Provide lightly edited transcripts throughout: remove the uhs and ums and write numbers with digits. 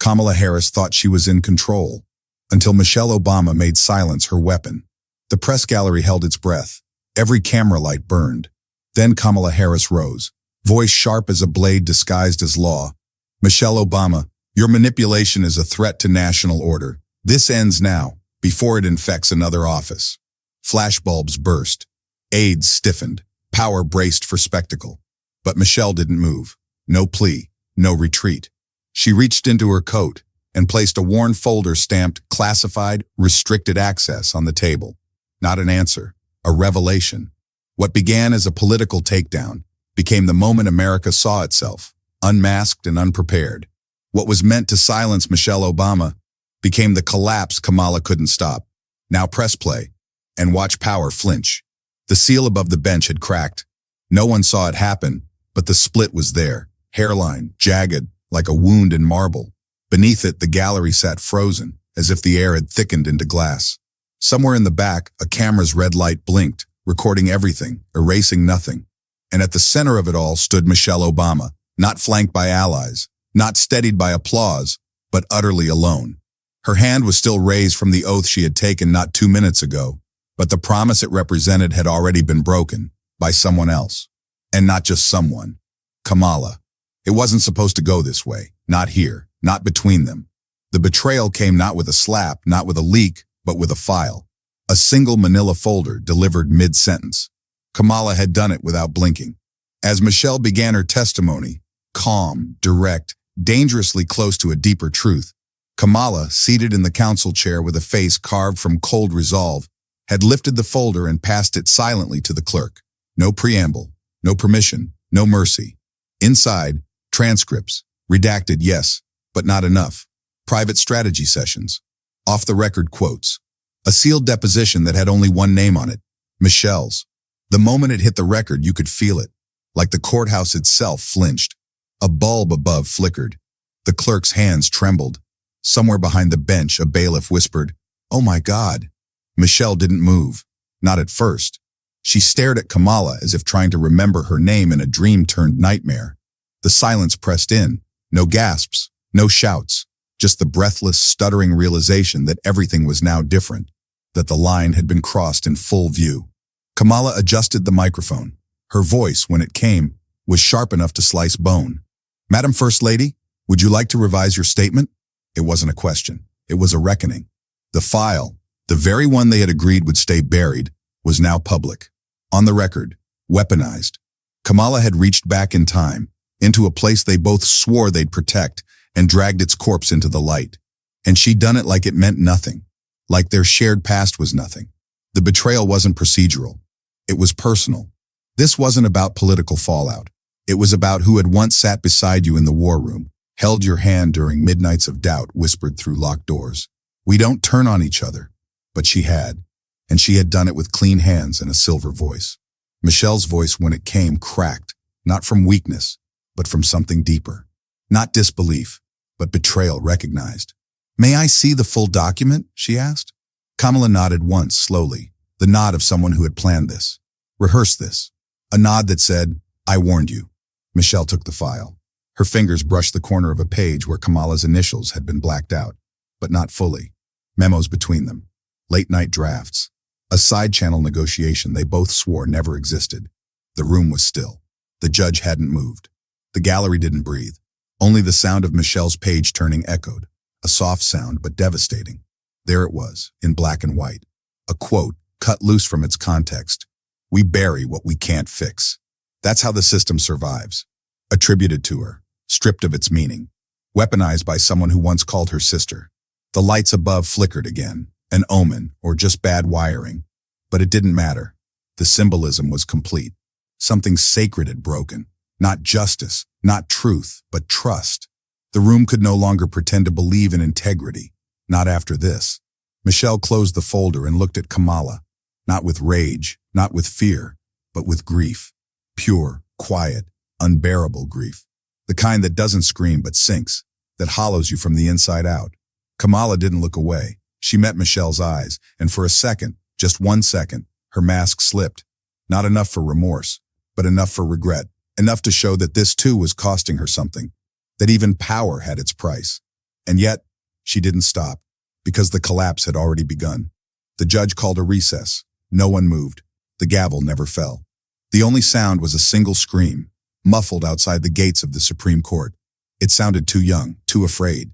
Kamala Harris thought she was in control, until Michelle Obama made silence her weapon. The press gallery held its breath. Every camera light burned. Then Kamala Harris rose, voice sharp as a blade disguised as law. Michelle Obama, your manipulation is a threat to national order. This ends now, before it infects another office. Flashbulbs burst. Aides stiffened. Power braced for spectacle. But Michelle didn't move. No plea. No retreat. She reached into her coat and placed a worn folder stamped classified, restricted access on the table. Not an answer, a revelation. What began as a political takedown became the moment America saw itself, unmasked and unprepared. What was meant to silence Michelle Obama became the collapse Kamala couldn't stop. Now press play and watch power flinch. The seal above the bench had cracked. No one saw it happen, but the split was there, hairline, jagged, like a wound in marble. Beneath it, the gallery sat frozen, as if the air had thickened into glass. Somewhere in the back, a camera's red light blinked, recording everything, erasing nothing. And at the center of it all stood Michelle Obama, not flanked by allies, not steadied by applause, but utterly alone. Her hand was still raised from the oath she had taken not 2 minutes ago, but the promise it represented had already been broken by someone else. And not just someone. Kamala. It wasn't supposed to go this way, not here, not between them. The betrayal came not with a slap, not with a leak, but with a file. A single manila folder delivered mid-sentence. Kamala had done it without blinking. As Michelle began her testimony, calm, direct, dangerously close to a deeper truth, Kamala, seated in the council chair with a face carved from cold resolve, had lifted the folder and passed it silently to the clerk. No preamble, no permission, no mercy. Inside, transcripts, redacted, yes, but not enough. Private strategy sessions. Off-the-record quotes. A sealed deposition that had only one name on it, Michelle's. The moment it hit the record, you could feel it, like the courthouse itself flinched. A bulb above flickered. The clerk's hands trembled. Somewhere behind the bench, a bailiff whispered, "Oh my God." Michelle didn't move. Not at first. She stared at Kamala as if trying to remember her name in a dream turned nightmare. The silence pressed in. No gasps, no shouts, just the breathless, stuttering realization that everything was now different, that the line had been crossed in full view. Kamala adjusted the microphone. Her voice, when it came, was sharp enough to slice bone. "Madam First Lady, would you like to revise your statement?" It wasn't a question. It was a reckoning. The file, the very one they had agreed would stay buried, was now public. On the record, weaponized. Kamala had reached back in time, into a place they both swore they'd protect, and dragged its corpse into the light. And she'd done it like it meant nothing, like their shared past was nothing. The betrayal wasn't procedural. It was personal. This wasn't about political fallout. It was about who had once sat beside you in the war room, held your hand during midnights of doubt whispered through locked doors. We don't turn on each other, but she had, and she had done it with clean hands and a silver voice. Michelle's voice, when it came, cracked, not from weakness, but from something deeper. Not disbelief, but betrayal recognized. "May I see the full document?" she asked. Kamala nodded once, slowly, the nod of someone who had planned this, rehearsed this. A nod that said, "I warned you." Michelle took the file. Her fingers brushed the corner of a page where Kamala's initials had been blacked out, but not fully. Memos between them. Late-night drafts. A side-channel negotiation they both swore never existed. The room was still. The judge hadn't moved. The gallery didn't breathe. Only the sound of Michelle's page turning echoed. A soft sound, but devastating. There it was, in black and white. A quote, cut loose from its context. "We bury what we can't fix." That's how the system survives. Attributed to her, stripped of its meaning. Weaponized by someone who once called her sister. The lights above flickered again, an omen, or just bad wiring. But it didn't matter. The symbolism was complete. Something sacred had broken. Not justice, not truth, but trust. The room could no longer pretend to believe in integrity. Not after this. Michelle closed the folder and looked at Kamala. Not with rage, not with fear, but with grief. Pure, quiet, unbearable grief. The kind that doesn't scream but sinks, that hollows you from the inside out. Kamala didn't look away. She met Michelle's eyes, and for a second, just 1 second, her mask slipped. Not enough for remorse, but enough for regret. Enough to show that this too was costing her something. That even power had its price. And yet, she didn't stop, because the collapse had already begun. The judge called a recess. No one moved. The gavel never fell. The only sound was a single scream, muffled outside the gates of the Supreme Court. It sounded too young, too afraid,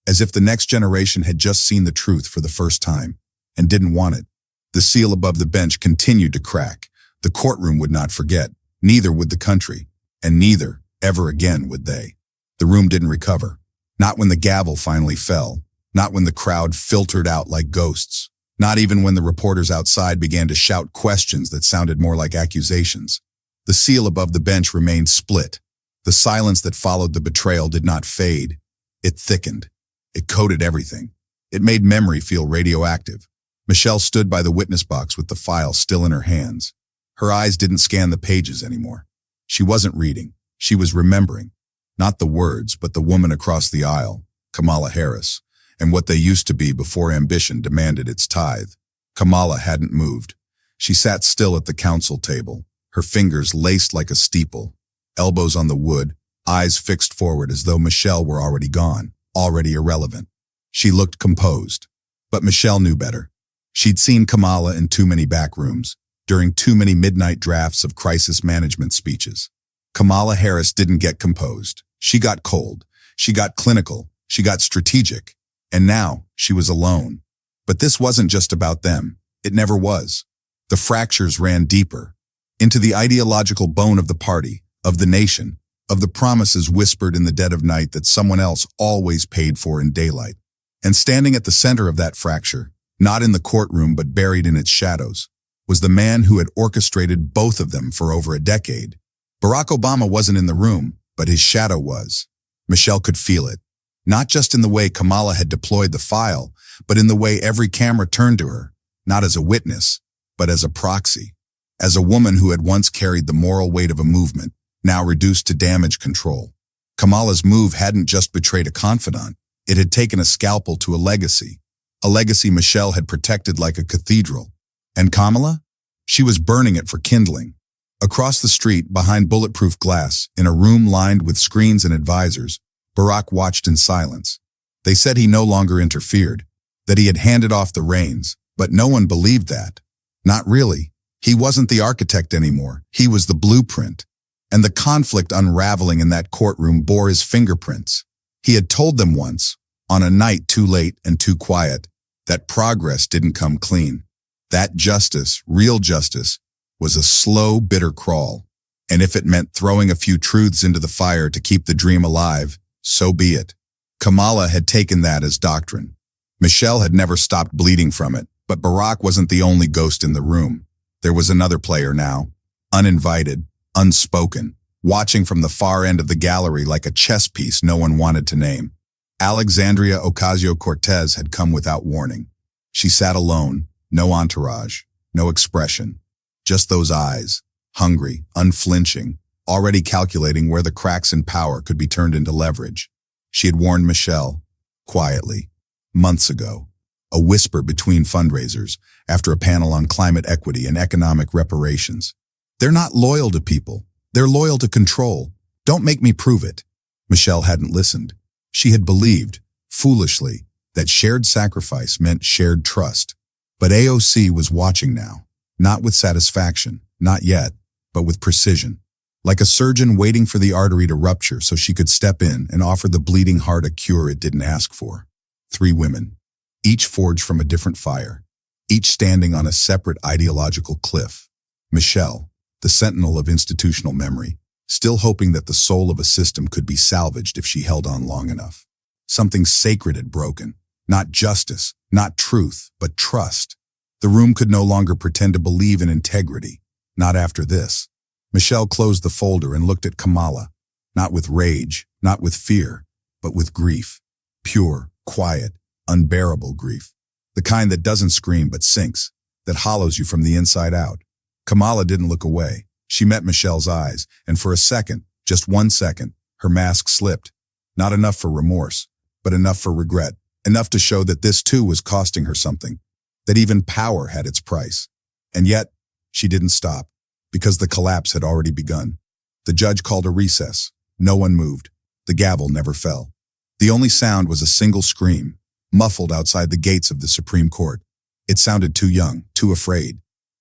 as if the next generation had just seen the truth for the first time, and didn't want it. The seal above the bench continued to crack. The courtroom would not forget, neither would the country, and neither, ever again, would they. The room didn't recover. Not when the gavel finally fell, not when the crowd filtered out like ghosts, not even when the reporters outside began to shout questions that sounded more like accusations. The seal above the bench remained split. The silence that followed the betrayal did not fade. It thickened. It coated everything. It made memory feel radioactive. Michelle stood by the witness box with the file still in her hands. Her eyes didn't scan the pages anymore. She wasn't reading. She was remembering. Not the words, but the woman across the aisle, Kamala Harris, and what they used to be before ambition demanded its tithe. Kamala hadn't moved. She sat still at the council table, her fingers laced like a steeple, elbows on the wood, eyes fixed forward as though Michelle were already gone, already irrelevant. She looked composed. But Michelle knew better. She'd seen Kamala in too many back rooms, during too many midnight drafts of crisis management speeches. Kamala Harris didn't get composed. She got cold. She got clinical. She got strategic. And now she was alone. But this wasn't just about them. It never was. The fractures ran deeper, into the ideological bone of the party, of the nation, of the promises whispered in the dead of night that someone else always paid for in daylight. And standing at the center of that fracture, not in the courtroom but buried in its shadows, was the man who had orchestrated both of them for over a decade. Barack Obama wasn't in the room, but his shadow was. Michelle could feel it, not just in the way Kamala had deployed the file, but in the way every camera turned to her, not as a witness, but as a proxy, as a woman who had once carried the moral weight of a movement, now reduced to damage control. Kamala's move hadn't just betrayed a confidant, it had taken a scalpel to a legacy Michelle had protected like a cathedral. And Kamala? She was burning it for kindling. Across the street, behind bulletproof glass, in a room lined with screens and advisors, Barack watched in silence. They said he no longer interfered, that he had handed off the reins, but no one believed that. Not really. He wasn't the architect anymore. He was the blueprint. And the conflict unraveling in that courtroom bore his fingerprints. He had told them once, on a night too late and too quiet, that progress didn't come clean. That justice, real justice, was a slow, bitter crawl. And if it meant throwing a few truths into the fire to keep the dream alive, so be it. Kamala had taken that as doctrine. Michelle had never stopped bleeding from it, but Barack wasn't the only ghost in the room. There was another player now, uninvited, unspoken, watching from the far end of the gallery like a chess piece no one wanted to name. Alexandria Ocasio-Cortez had come without warning. She sat alone, no entourage, no expression, just those eyes, hungry, unflinching, already calculating where the cracks in power could be turned into leverage. She had warned Michelle, quietly, months ago, a whisper between fundraisers after a panel on climate equity and economic reparations. They're not loyal to people. They're loyal to control. Don't make me prove it. Michelle hadn't listened. She had believed, foolishly, that shared sacrifice meant shared trust. But AOC was watching now, not with satisfaction, not yet, but with precision. Like a surgeon waiting for the artery to rupture so she could step in and offer the bleeding heart a cure it didn't ask for. 3 women, each forged from a different fire, each standing on a separate ideological cliff. Michelle, the sentinel of institutional memory, still hoping that the soul of a system could be salvaged if she held on long enough. Something sacred had broken. Not justice, not truth, but trust. The room could no longer pretend to believe in integrity. Not after this. Michelle closed the folder and looked at Kamala, not with rage, not with fear, but with grief. Pure, quiet, unbearable grief. The kind that doesn't scream but sinks, that hollows you from the inside out. Kamala didn't look away. She met Michelle's eyes, and for a second, just 1 second, her mask slipped. Not enough for remorse, but enough for regret. Enough to show that this too was costing her something. That even power had its price. And yet, she didn't stop, because the collapse had already begun. The judge called a recess. No one moved. The gavel never fell. The only sound was a single scream, muffled outside the gates of the Supreme Court. It sounded too young, too afraid,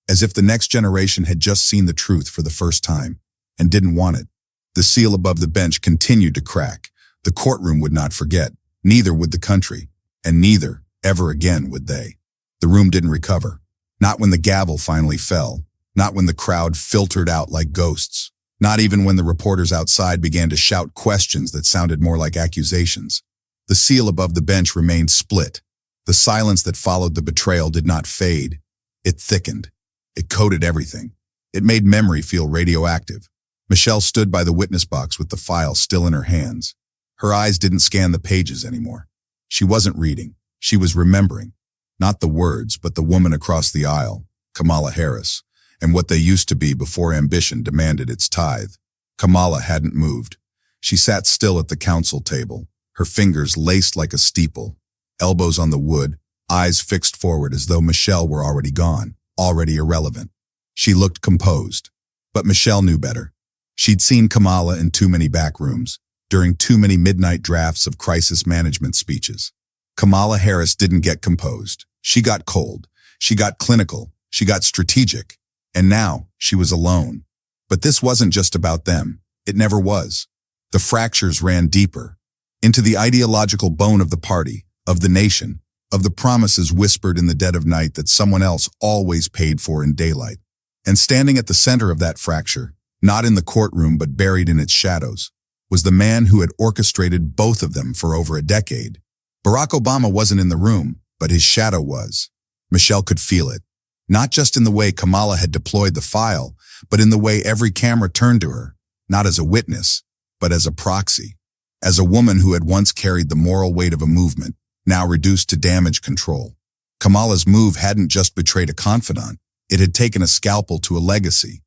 as if the next generation had just seen the truth for the first time and didn't want it. The seal above the bench continued to crack. The courtroom would not forget, neither would the country, and neither, ever again, would they. The room didn't recover. Not when the gavel finally fell. Not when the crowd filtered out like ghosts. Not even when the reporters outside began to shout questions that sounded more like accusations. The seal above the bench remained split. The silence that followed the betrayal did not fade. It thickened. It coated everything. It made memory feel radioactive. Michelle stood by the witness box with the file still in her hands. Her eyes didn't scan the pages anymore. She wasn't reading. She was remembering. Not the words, but the woman across the aisle, Kamala Harris, and what they used to be before ambition demanded its tithe. Kamala hadn't moved. She sat still at the council table, her fingers laced like a steeple, elbows on the wood, eyes fixed forward as though Michelle were already gone, already irrelevant. She looked composed. But Michelle knew better. She'd seen Kamala in too many back rooms, during too many midnight drafts of crisis management speeches. Kamala Harris didn't get composed. She got cold. She got clinical. She got strategic. And now she was alone. But this wasn't just about them. It never was. The fractures ran deeper, into the ideological bone of the party, of the nation, of the promises whispered in the dead of night that someone else always paid for in daylight. And standing at the center of that fracture, not in the courtroom but buried in its shadows, was the man who had orchestrated both of them for over a decade. Barack Obama wasn't in the room, but his shadow was. Michelle could feel it. Not just in the way Kamala had deployed the file, but in the way every camera turned to her, not as a witness, but as a proxy. As a woman who had once carried the moral weight of a movement, now reduced to damage control. Kamala's move hadn't just betrayed a confidant, it had taken a scalpel to a legacy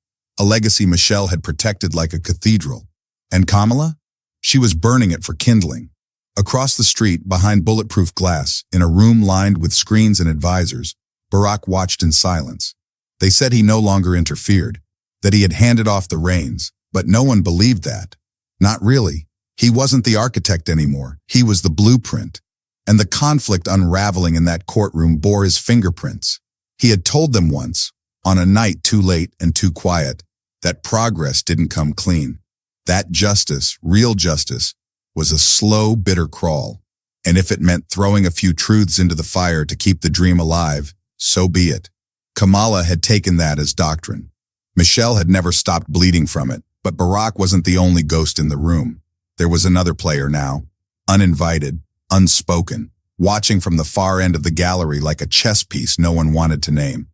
Michelle had protected like a cathedral. And Kamala? She was burning it for kindling. Across the street, behind bulletproof glass, in a room lined with screens and advisors, Barack watched in silence. They said he no longer interfered, that he had handed off the reins, but no one believed that. Not really. He wasn't the architect anymore. He was the blueprint. And the conflict unraveling in that courtroom bore his fingerprints. He had told them once, on a night too late and too quiet, that progress didn't come clean. That justice, real justice, was a slow, bitter crawl. And if it meant throwing a few truths into the fire to keep the dream alive, so be it. Kamala had taken that as doctrine. Michelle had never stopped bleeding from it, but Barack wasn't the only ghost in the room. There was another player now, uninvited, unspoken, watching from the far end of the gallery like a chess piece no one wanted to name.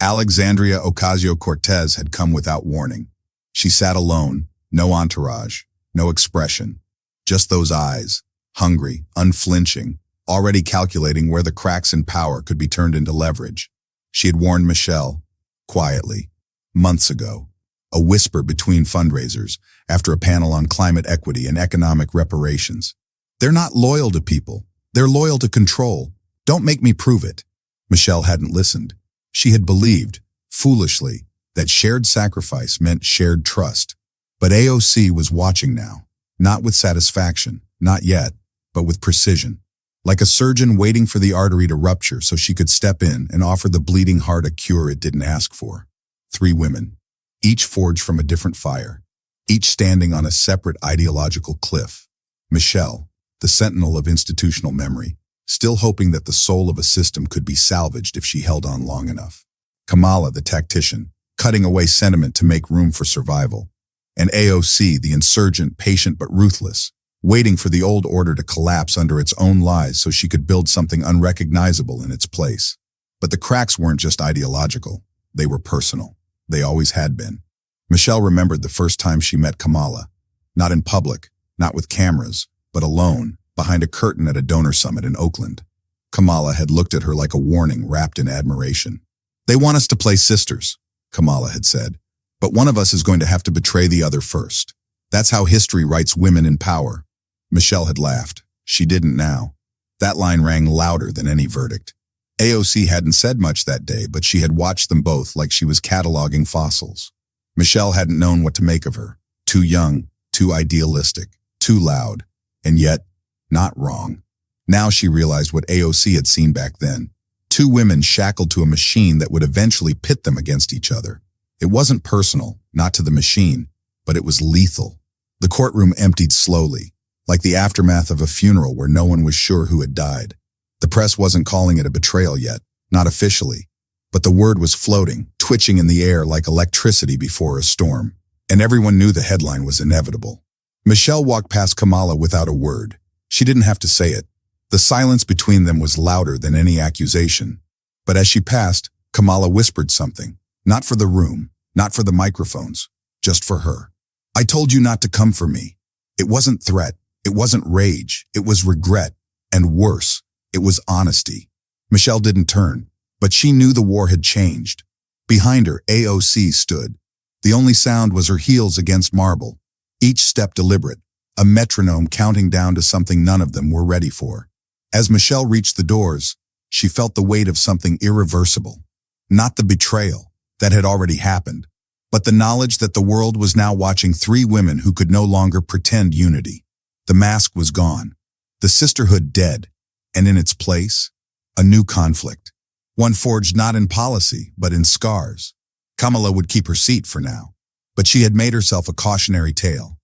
Alexandria Ocasio-Cortez had come without warning. She sat alone, no entourage, no expression, just those eyes, hungry, unflinching, already calculating where the cracks in power could be turned into leverage. She had warned Michelle, quietly, months ago, a whisper between fundraisers after a panel on climate equity and economic reparations. They're not loyal to people. They're loyal to control. Don't make me prove it. Michelle hadn't listened. She had believed, foolishly, that shared sacrifice meant shared trust. But AOC was watching now, not with satisfaction, not yet, but with precision. Like a surgeon waiting for the artery to rupture so she could step in and offer the bleeding heart a cure it didn't ask for. 3 women, each forged from a different fire, each standing on a separate ideological cliff. Michelle, the sentinel of institutional memory, still hoping that the soul of a system could be salvaged if she held on long enough. Kamala, the tactician, cutting away sentiment to make room for survival. And AOC, the insurgent, patient but ruthless, waiting for the old order to collapse under its own lies so she could build something unrecognizable in its place. But the cracks weren't just ideological. They were personal. They always had been. Michelle remembered the first time she met Kamala. Not in public, not with cameras, but alone, behind a curtain at a donor summit in Oakland. Kamala had looked at her like a warning wrapped in admiration. "They want us to play sisters," Kamala had said, "but one of us is going to have to betray the other first. That's how history writes women in power." Michelle had laughed. She didn't now. That line rang louder than any verdict. AOC hadn't said much that day, but she had watched them both like she was cataloging fossils. Michelle hadn't known what to make of her. Too young, too idealistic, too loud. And yet, Not wrong. Now she realized what AOC had seen back then. Two women shackled to a machine that would eventually pit them against each other. It wasn't personal, not to the machine, but it was lethal. The courtroom emptied slowly, like the aftermath of a funeral where no one was sure who had died. The press wasn't calling it a betrayal yet, not officially, but the word was floating, twitching in the air like electricity before a storm. And everyone knew the headline was inevitable. Michelle walked past Kamala without a word. She didn't have to say it. The silence between them was louder than any accusation. But as she passed, Kamala whispered something. Not for the room, not for the microphones, just for her. I told you not to come for me. It wasn't threat. It wasn't rage. It was regret. And worse, it was honesty. Michelle didn't turn, but she knew the war had changed. Behind her, AOC stood. The only sound was her heels against marble, each step deliberate, a metronome counting down to something none of them were ready for. As Michelle reached the doors, she felt the weight of something irreversible. Not the betrayal that had already happened, but the knowledge that the world was now watching three women who could no longer pretend unity. The mask was gone, the sisterhood dead, and in its place, a new conflict. One forged not in policy, but in scars. Kamala would keep her seat for now, but she had made herself a cautionary tale.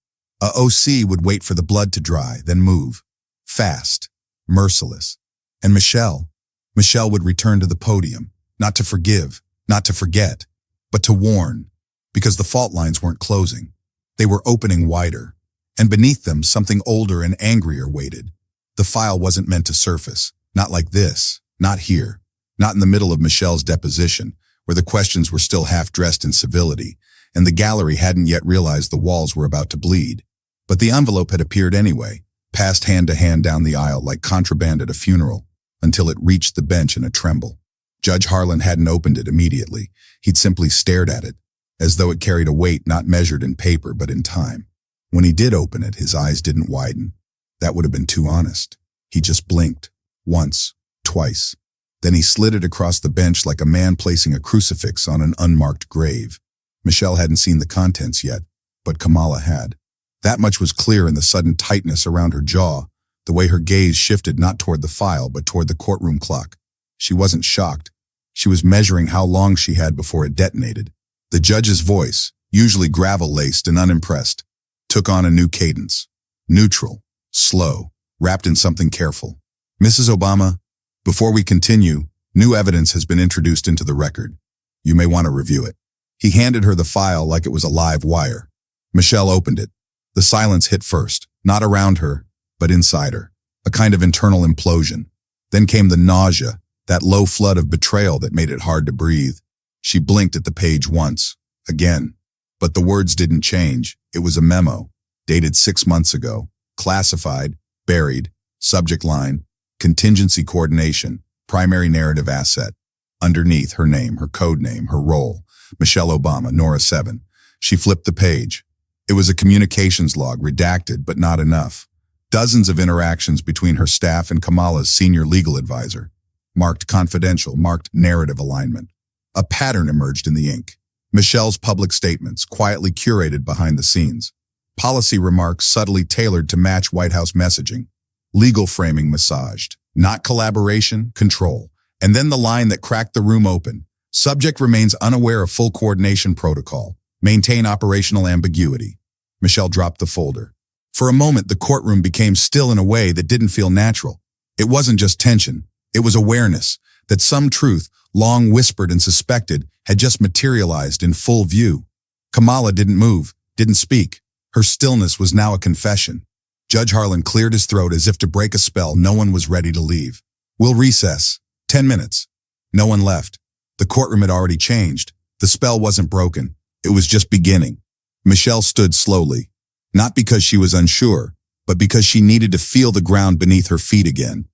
AOC would wait for the blood to dry, then move. Fast, merciless. And Michelle would return to the podium, not to forgive, not to forget, but to warn, because the fault lines weren't closing. They were opening wider, and beneath them something older and angrier waited. The file wasn't meant to surface, not like this, not here, not in the middle of Michelle's deposition, where the questions were still half-dressed in civility, and the gallery hadn't yet realized the walls were about to bleed. But the envelope had appeared anyway, passed hand to hand down the aisle like contraband at a funeral, until it reached the bench in a tremble. Judge Harlan hadn't opened it immediately. He'd simply stared at it, as though it carried a weight not measured in paper but in time. When he did open it, his eyes didn't widen. That would have been too honest. He just blinked. Once, twice. Then he slid it across the bench like a man placing a crucifix on an unmarked grave. Michelle hadn't seen the contents yet, but Kamala had. That much was clear in the sudden tightness around her jaw, the way her gaze shifted not toward the file but toward the courtroom clock. She wasn't shocked. She was measuring how long she had before it detonated. The judge's voice, usually gravel-laced and unimpressed, took on a new cadence. Neutral, slow, wrapped in something careful. Mrs. Obama, before we continue, new evidence has been introduced into the record. You may want to review it. He handed her the file like it was a live wire. Michelle opened it. The silence hit first, not around her, but inside her. A kind of internal implosion. Then came the nausea, that low flood of betrayal that made it hard to breathe. She blinked at the page once, again. But the words didn't change. It was a memo, dated 6 months ago, classified, buried, subject line, contingency coordination, primary narrative asset. Underneath, her name, her code name, her role. Michelle Obama, Nora 7. She flipped the page. It was a communications log, redacted, but not enough. Dozens of interactions between her staff and Kamala's senior legal advisor. Marked confidential, marked narrative alignment. A pattern emerged in the ink. Michelle's public statements, quietly curated behind the scenes. Policy remarks subtly tailored to match White House messaging. Legal framing massaged. Not collaboration, control. And then the line that cracked the room open. Subject remains unaware of full coordination protocol. Maintain operational ambiguity. Michelle dropped the folder. For a moment, the courtroom became still in a way that didn't feel natural. It wasn't just tension. It was awareness that some truth, long whispered and suspected, had just materialized in full view. Kamala didn't move, didn't speak. Her stillness was now a confession. Judge Harlan cleared his throat as if to break a spell. No one was ready to leave. We'll recess. 10 minutes. No one left. The courtroom had already changed. The spell wasn't broken. It was just beginning. Michelle stood slowly, not because she was unsure, but because she needed to feel the ground beneath her feet again.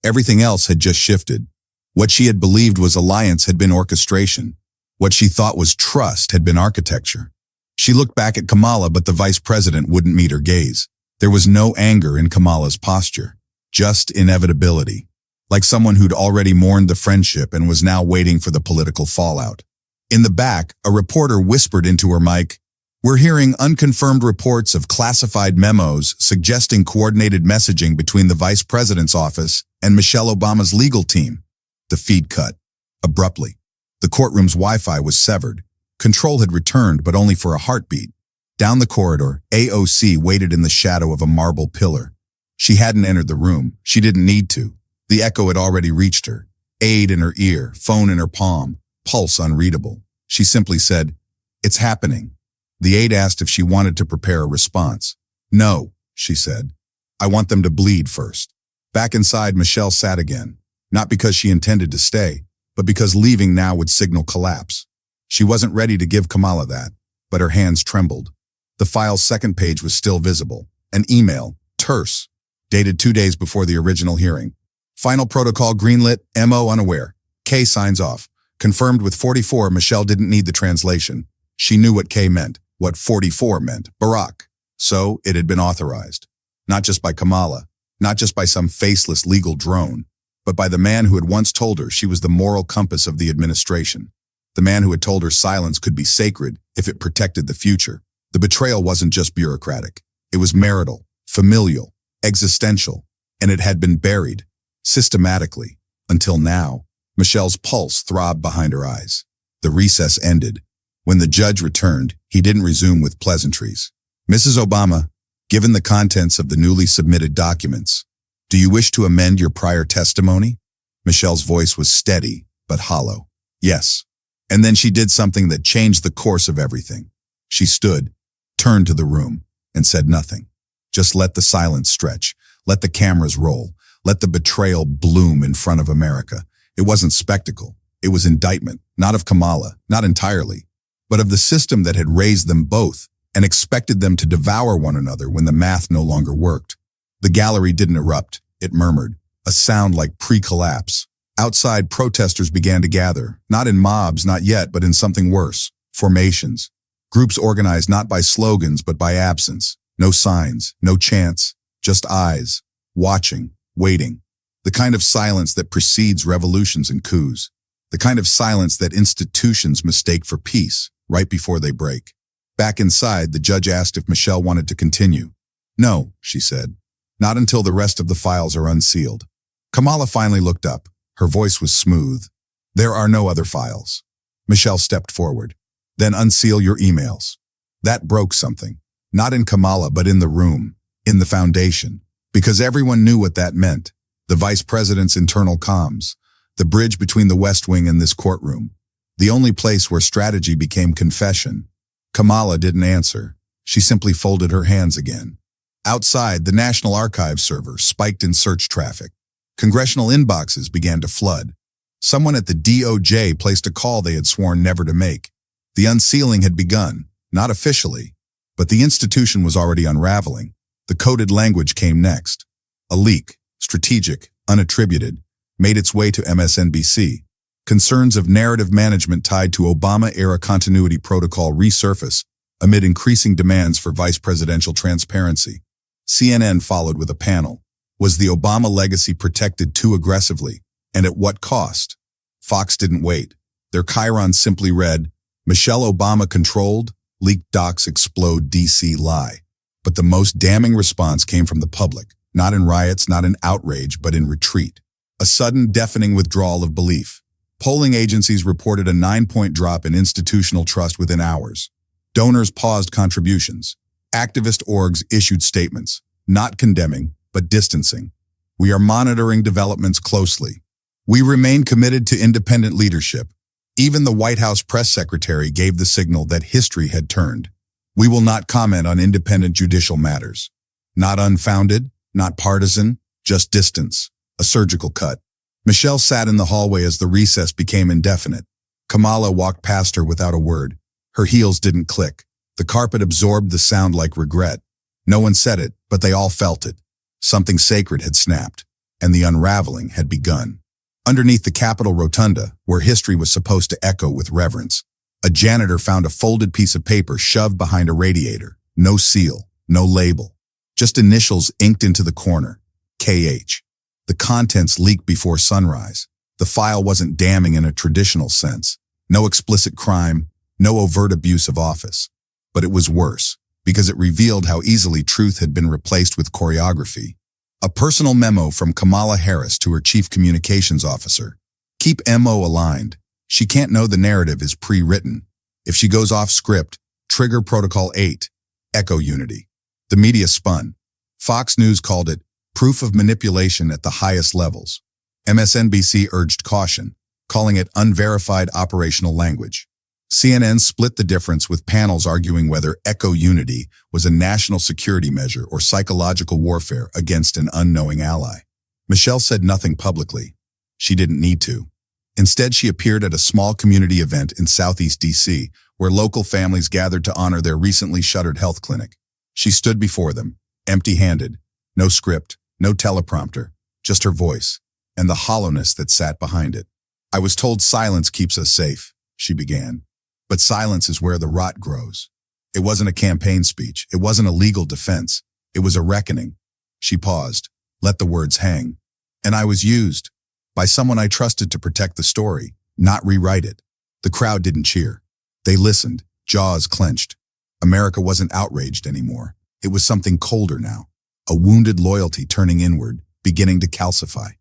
Everything else had just shifted. What she had believed was alliance had been orchestration. What she thought was trust had been architecture. She looked back at Kamala, but the vice president wouldn't meet her gaze. There was no anger in Kamala's posture, just inevitability, like someone who'd already mourned the friendship and was now waiting for the political fallout. In the back, a reporter whispered into her mic, We're hearing unconfirmed reports of classified memos suggesting coordinated messaging between the vice president's office and Michelle Obama's legal team. The feed cut. Abruptly. The courtroom's Wi-Fi was severed. Control had returned, but only for a heartbeat. Down the corridor, AOC waited in the shadow of a marble pillar. She hadn't entered the room. She didn't need to. The echo had already reached her. Aid in her ear, phone in her palm, pulse unreadable. She simply said, "It's happening." The aide asked if she wanted to prepare a response. "No," she said. "I want them to bleed first." Back inside, Michelle sat again. Not because she intended to stay, but because leaving now would signal collapse. She wasn't ready to give Kamala that, but her hands trembled. The file's second page was still visible. An email, terse, dated 2 days before the original hearing. Final protocol greenlit, MO unaware. K signs off. Confirmed with 44, Michelle didn't need the translation. She knew what K meant, what 44 meant, Barack. So it had been authorized. Not just by Kamala, not just by some faceless legal drone, but by the man who had once told her she was the moral compass of the administration. The man who had told her silence could be sacred if it protected the future. The betrayal wasn't just bureaucratic. It was marital, familial, existential, and it had been buried, systematically, until now. Michelle's pulse throbbed behind her eyes. The recess ended. When the judge returned, he didn't resume with pleasantries. "Mrs. Obama, given the contents of the newly submitted documents, do you wish to amend your prior testimony?" Michelle's voice was steady, but hollow. "Yes." And then she did something that changed the course of everything. She stood, turned to the room, and said nothing. Just let the silence stretch. Let the cameras roll. Let the betrayal bloom in front of America. It wasn't spectacle. It was indictment, not of Kamala, not entirely, but of the system that had raised them both and expected them to devour one another when the math no longer worked. The gallery didn't erupt. It murmured, a sound like pre-collapse. Outside, protesters began to gather, not in mobs, not yet, but in something worse, formations. Groups organized not by slogans, but by absence. No signs, no chants, just eyes, watching, waiting. The kind of silence that precedes revolutions and coups. The kind of silence that institutions mistake for peace, right before they break. Back inside, the judge asked if Michelle wanted to continue. "No," she said. "Not until the rest of the files are unsealed." Kamala finally looked up. Her voice was smooth. "There are no other files." Michelle stepped forward. "Then unseal your emails." That broke something. Not in Kamala, but in the room, in the foundation. Because everyone knew what that meant. The vice president's internal comms. The bridge between the West Wing and this courtroom. The only place where strategy became confession. Kamala didn't answer. She simply folded her hands again. Outside, the National Archives server spiked in search traffic. Congressional inboxes began to flood. Someone at the DOJ placed a call they had sworn never to make. The unsealing had begun, not officially, but the institution was already unraveling. The coded language came next. A leak, strategic, unattributed, made its way to MSNBC. Concerns of narrative management tied to Obama-era continuity protocol resurface amid increasing demands for vice presidential transparency. CNN followed with a panel. Was the Obama legacy protected too aggressively, and at what cost? Fox didn't wait. Their chyron simply read, "Michelle Obama controlled, leaked docs explode DC lie." But the most damning response came from the public, not in riots, not in outrage, but in retreat. A sudden, deafening withdrawal of belief. Polling agencies reported a 9-point drop in institutional trust within hours. Donors paused contributions. Activist orgs issued statements, not condemning, but distancing. "We are monitoring developments closely. We remain committed to independent leadership." Even the White House press secretary gave the signal that history had turned. "We will not comment on independent judicial matters." Not unfounded, not partisan, just distance. A surgical cut. Michelle sat in the hallway as the recess became indefinite. Kamala walked past her without a word. Her heels didn't click. The carpet absorbed the sound like regret. No one said it, but they all felt it. Something sacred had snapped, and the unraveling had begun. Underneath the Capitol Rotunda, where history was supposed to echo with reverence, a janitor found a folded piece of paper shoved behind a radiator. No seal, no label. Just initials inked into the corner. KH. The contents leaked before sunrise. The file wasn't damning in a traditional sense. No explicit crime, no overt abuse of office. But it was worse, because it revealed how easily truth had been replaced with choreography. A personal memo from Kamala Harris to her chief communications officer. Keep MO aligned. She can't know the narrative is pre-written. If she goes off script, trigger Protocol 8. Echo unity. The media spun. Fox News called it proof of manipulation at the highest levels. MSNBC urged caution, calling it unverified operational language. CNN split the difference with panels arguing whether echo unity was a national security measure or psychological warfare against an unknowing ally. Michelle said nothing publicly. She didn't need to. Instead, she appeared at a small community event in Southeast D.C., where local families gathered to honor their recently shuttered health clinic. She stood before them, empty-handed, no script, no teleprompter, just her voice, and the hollowness that sat behind it. I was told silence keeps us safe, she began. But silence is where the rot grows. It wasn't a campaign speech. It wasn't a legal defense. It was a reckoning. She paused, let the words hang. And I was used by someone I trusted to protect the story, not rewrite it. The crowd didn't cheer. They listened, jaws clenched. America wasn't outraged anymore. It was something colder now. A wounded loyalty turning inward, beginning to calcify.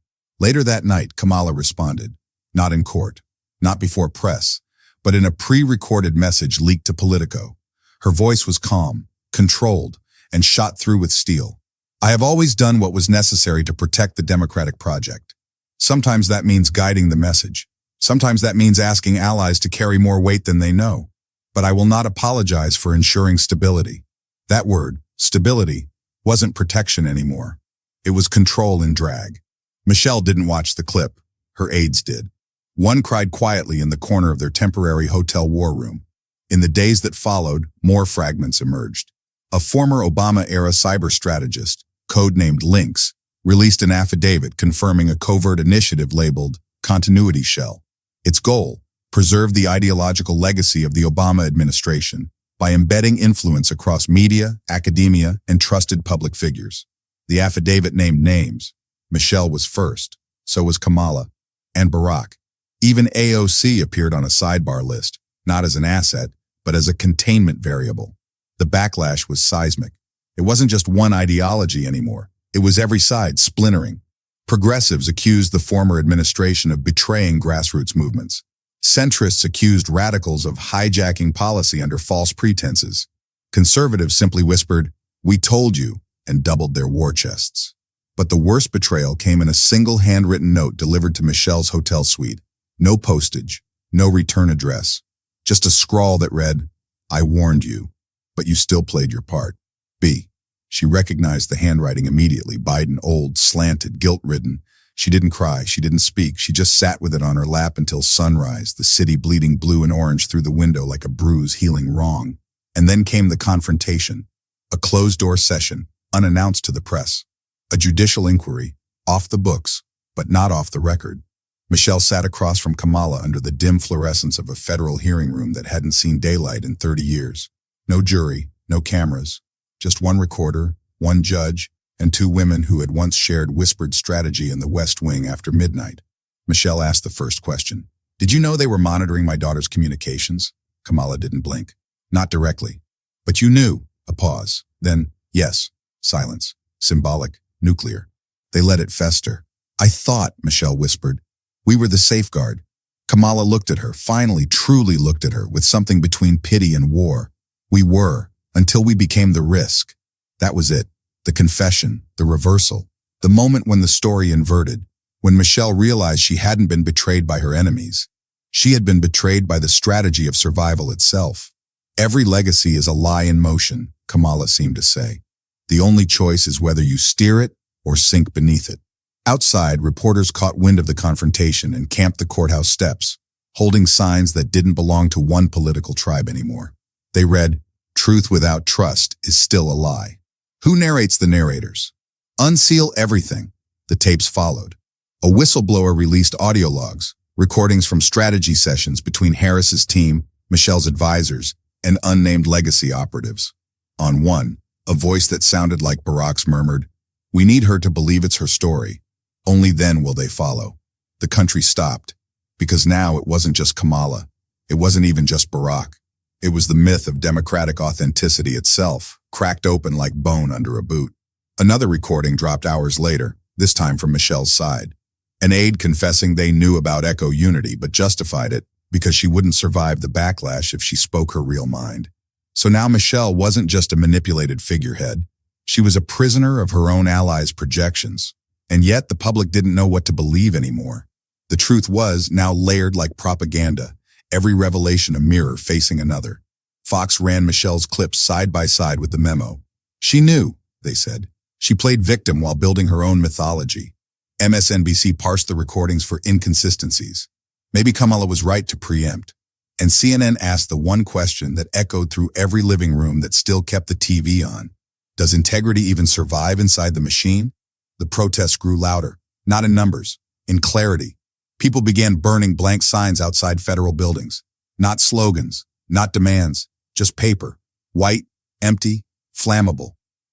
Later that night, Kamala responded. Not in court, not before press, but in a pre-recorded message leaked to Politico. Her voice was calm, controlled, and shot through with steel. I have always done what was necessary to protect the democratic project. Sometimes that means guiding the message. Sometimes that means asking allies to carry more weight than they know. But I will not apologize for ensuring stability. That word, stability, wasn't protection anymore. It was control in drag. Michelle didn't watch the clip. Her aides did. One cried quietly in the corner of their temporary hotel war room. In the days that followed, more fragments emerged. A former Obama-era cyber strategist, codenamed Lynx, released an affidavit confirming a covert initiative labeled Continuity Shell. Its goal, preserve the ideological legacy of the Obama administration by embedding influence across media, academia, and trusted public figures. The affidavit named names. Michelle was first, so was Kamala, and Barack. Even AOC appeared on a sidebar list, not as an asset, but as a containment variable. The backlash was seismic. It wasn't just one ideology anymore. It was every side splintering. Progressives accused the former administration of betraying grassroots movements. Centrists accused radicals of hijacking policy under false pretenses. Conservatives simply whispered, "We told you," and doubled their war chests. But the worst betrayal came in a single handwritten note delivered to Michelle's hotel suite. No postage, no return address, just a scrawl that read, "I warned you, but you still played your part." B. She recognized the handwriting immediately, Biden, old, slanted, guilt-ridden. She didn't cry, she didn't speak, she just sat with it on her lap until sunrise, the city bleeding blue and orange through the window like a bruise healing wrong. And then came the confrontation, a closed-door session, unannounced to the press. A judicial inquiry, off the books, but not off the record. Michelle sat across from Kamala under the dim fluorescence of a federal hearing room that hadn't seen daylight in 30 years. No jury, no cameras, just one recorder, one judge, and two women who had once shared whispered strategy in the West Wing after midnight. Michelle asked the first question. "Did you know they were monitoring my daughter's communications?" Kamala didn't blink. "Not directly. But you knew." A pause. Then, "Yes." Silence. Symbolic. Nuclear. They let it fester. "I thought," Michelle whispered, "we were the safeguard." Kamala looked at her, finally truly looked at her, with something between pity and war. "We were, until we became the risk." That was it. The confession, the reversal, the moment when the story inverted, when Michelle realized she hadn't been betrayed by her enemies. She had been betrayed by the strategy of survival itself. Every legacy is a lie in motion, Kamala seemed to say. The only choice is whether you steer it or sink beneath it. Outside, reporters caught wind of the confrontation and camped the courthouse steps, holding signs that didn't belong to one political tribe anymore. They read, "Truth without trust is still a lie." Who narrates the narrators? Unseal everything. The tapes followed. A whistleblower released audio logs, recordings from strategy sessions between Harris's team, Michelle's advisors, and unnamed legacy operatives. On one, a voice that sounded like Barack's murmured, "We need her to believe it's her story. Only then will they follow." The country stopped, because now it wasn't just Kamala. It wasn't even just Barack. It was the myth of democratic authenticity itself, cracked open like bone under a boot. Another recording dropped hours later, this time from Michelle's side. An aide confessing they knew about Echo Unity but justified it because she wouldn't survive the backlash if she spoke her real mind. So now Michelle wasn't just a manipulated figurehead. She was a prisoner of her own allies' projections. And yet the public didn't know what to believe anymore. The truth was now layered like propaganda, every revelation a mirror facing another. Fox ran Michelle's clips side by side with the memo. She knew, they said. She played victim while building her own mythology. MSNBC parsed the recordings for inconsistencies. Maybe Kamala was right to preempt. And CNN asked the one question that echoed through every living room that still kept the TV on. Does integrity even survive inside the machine? The protests grew louder, not in numbers, in clarity. People began burning blank signs outside federal buildings. Not slogans, not demands, just paper. White, empty, flammable.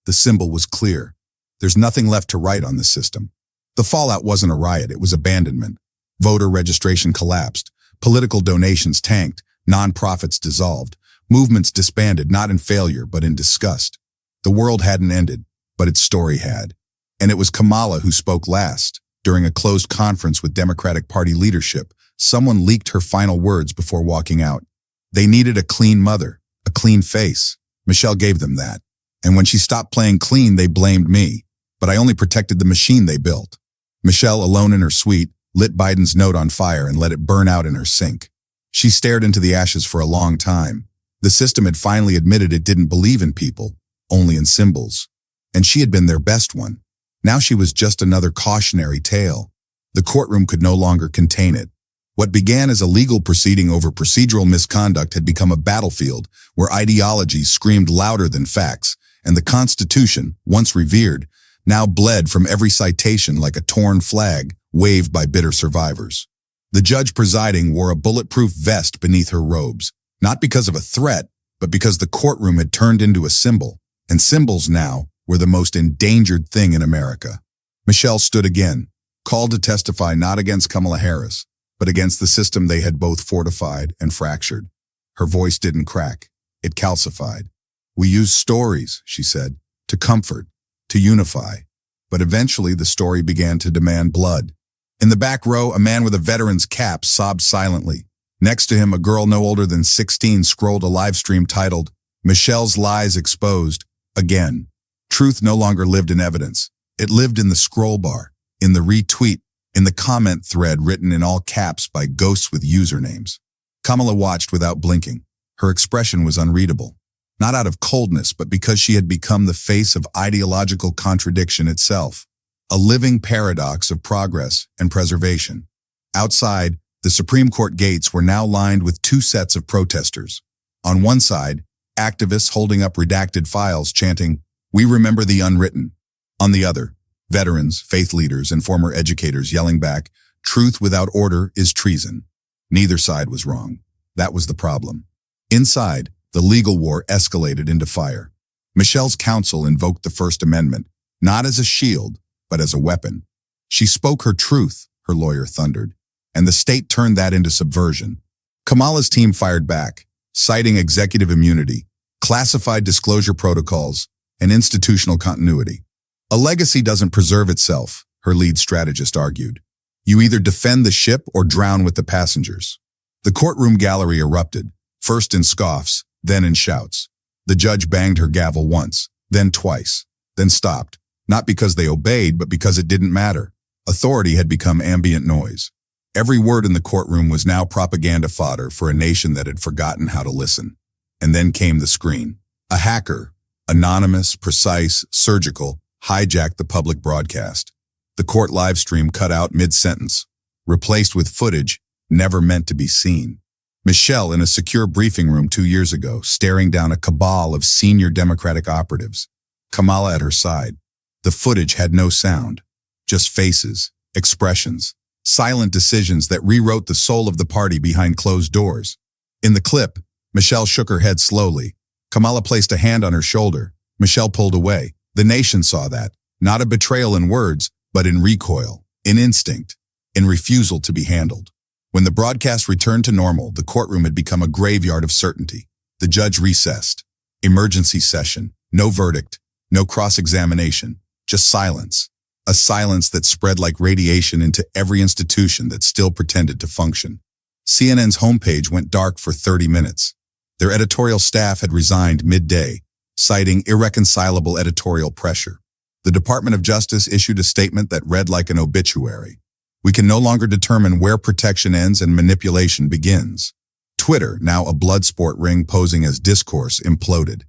The symbol was clear. There's nothing left to write on this system. The fallout wasn't a riot, it was abandonment. Voter registration collapsed. Political donations tanked. Nonprofits dissolved. Movements disbanded, not in failure, but in disgust. The world hadn't ended, but its story had. And it was Kamala who spoke last. During a closed conference with Democratic Party leadership, someone leaked her final words before walking out. They needed a clean mother, a clean face. Michelle gave them that. And when she stopped playing clean, they blamed me. But I only protected the machine they built. Michelle, alone in her suite, lit Biden's note on fire and let it burn out in her sink. She stared into the ashes for a long time. The system had finally admitted it didn't believe in people, only in symbols. And she had been their best one. Now she was just another cautionary tale. The courtroom could no longer contain it. What began as a legal proceeding over procedural misconduct had become a battlefield where ideologies screamed louder than facts, and the Constitution, once revered, now bled from every citation like a torn flag waved by bitter survivors. The judge presiding wore a bulletproof vest beneath her robes, not because of a threat, but because the courtroom had turned into a symbol, and symbols now were the most endangered thing in America. Michelle stood again, called to testify not against Kamala Harris, but against the system they had both fortified and fractured. Her voice didn't crack, it calcified. We used stories, she said, to comfort, to unify. But eventually the story began to demand blood. In the back row, a man with a veteran's cap sobbed silently. Next to him, a girl no older than 16 scrolled a live stream titled, "Michelle's Lies Exposed, Again." Truth no longer lived in evidence. It lived in the scroll bar, in the retweet, in the comment thread written in all caps by ghosts with usernames. Kamala watched without blinking. Her expression was unreadable. Not out of coldness, but because she had become the face of ideological contradiction itself. A living paradox of progress and preservation. Outside, the Supreme Court gates were now lined with two sets of protesters. On one side, activists holding up redacted files chanting, "We remember the unwritten." On the other, veterans, faith leaders, and former educators yelling back, "Truth without order is treason." Neither side was wrong. That was the problem. Inside, the legal war escalated into fire. Michelle's counsel invoked the First Amendment, not as a shield, but as a weapon. She spoke her truth, her lawyer thundered, and the state turned that into subversion. Kamala's team fired back, citing executive immunity, classified disclosure protocols, and institutional continuity. A legacy doesn't preserve itself, her lead strategist argued. You either defend the ship or drown with the passengers. The courtroom gallery erupted, first in scoffs, then in shouts. The judge banged her gavel once, then twice, then stopped, not because they obeyed, but because it didn't matter. Authority had become ambient noise. Every word in the courtroom was now propaganda fodder for a nation that had forgotten how to listen. And then came the screen. A hacker, anonymous, precise, surgical, hijacked the public broadcast. The court live stream cut out mid-sentence, replaced with footage never meant to be seen. Michelle in a secure briefing room 2 years ago, staring down a cabal of senior Democratic operatives. Kamala at her side. The footage had no sound, just faces, expressions, silent decisions that rewrote the soul of the party behind closed doors. In the clip, Michelle shook her head slowly. Kamala placed a hand on her shoulder. Michelle pulled away. The nation saw that, not a betrayal in words, but in recoil, in instinct, in refusal to be handled. When the broadcast returned to normal, the courtroom had become a graveyard of certainty. The judge recessed. Emergency session. No verdict. No cross-examination. Just silence. A silence that spread like radiation into every institution that still pretended to function. CNN's homepage went dark for 30 minutes. Their editorial staff had resigned midday, citing irreconcilable editorial pressure. The Department of Justice issued a statement that read like an obituary. We can no longer determine where protection ends and manipulation begins. Twitter, now a blood sport ring posing as discourse, imploded.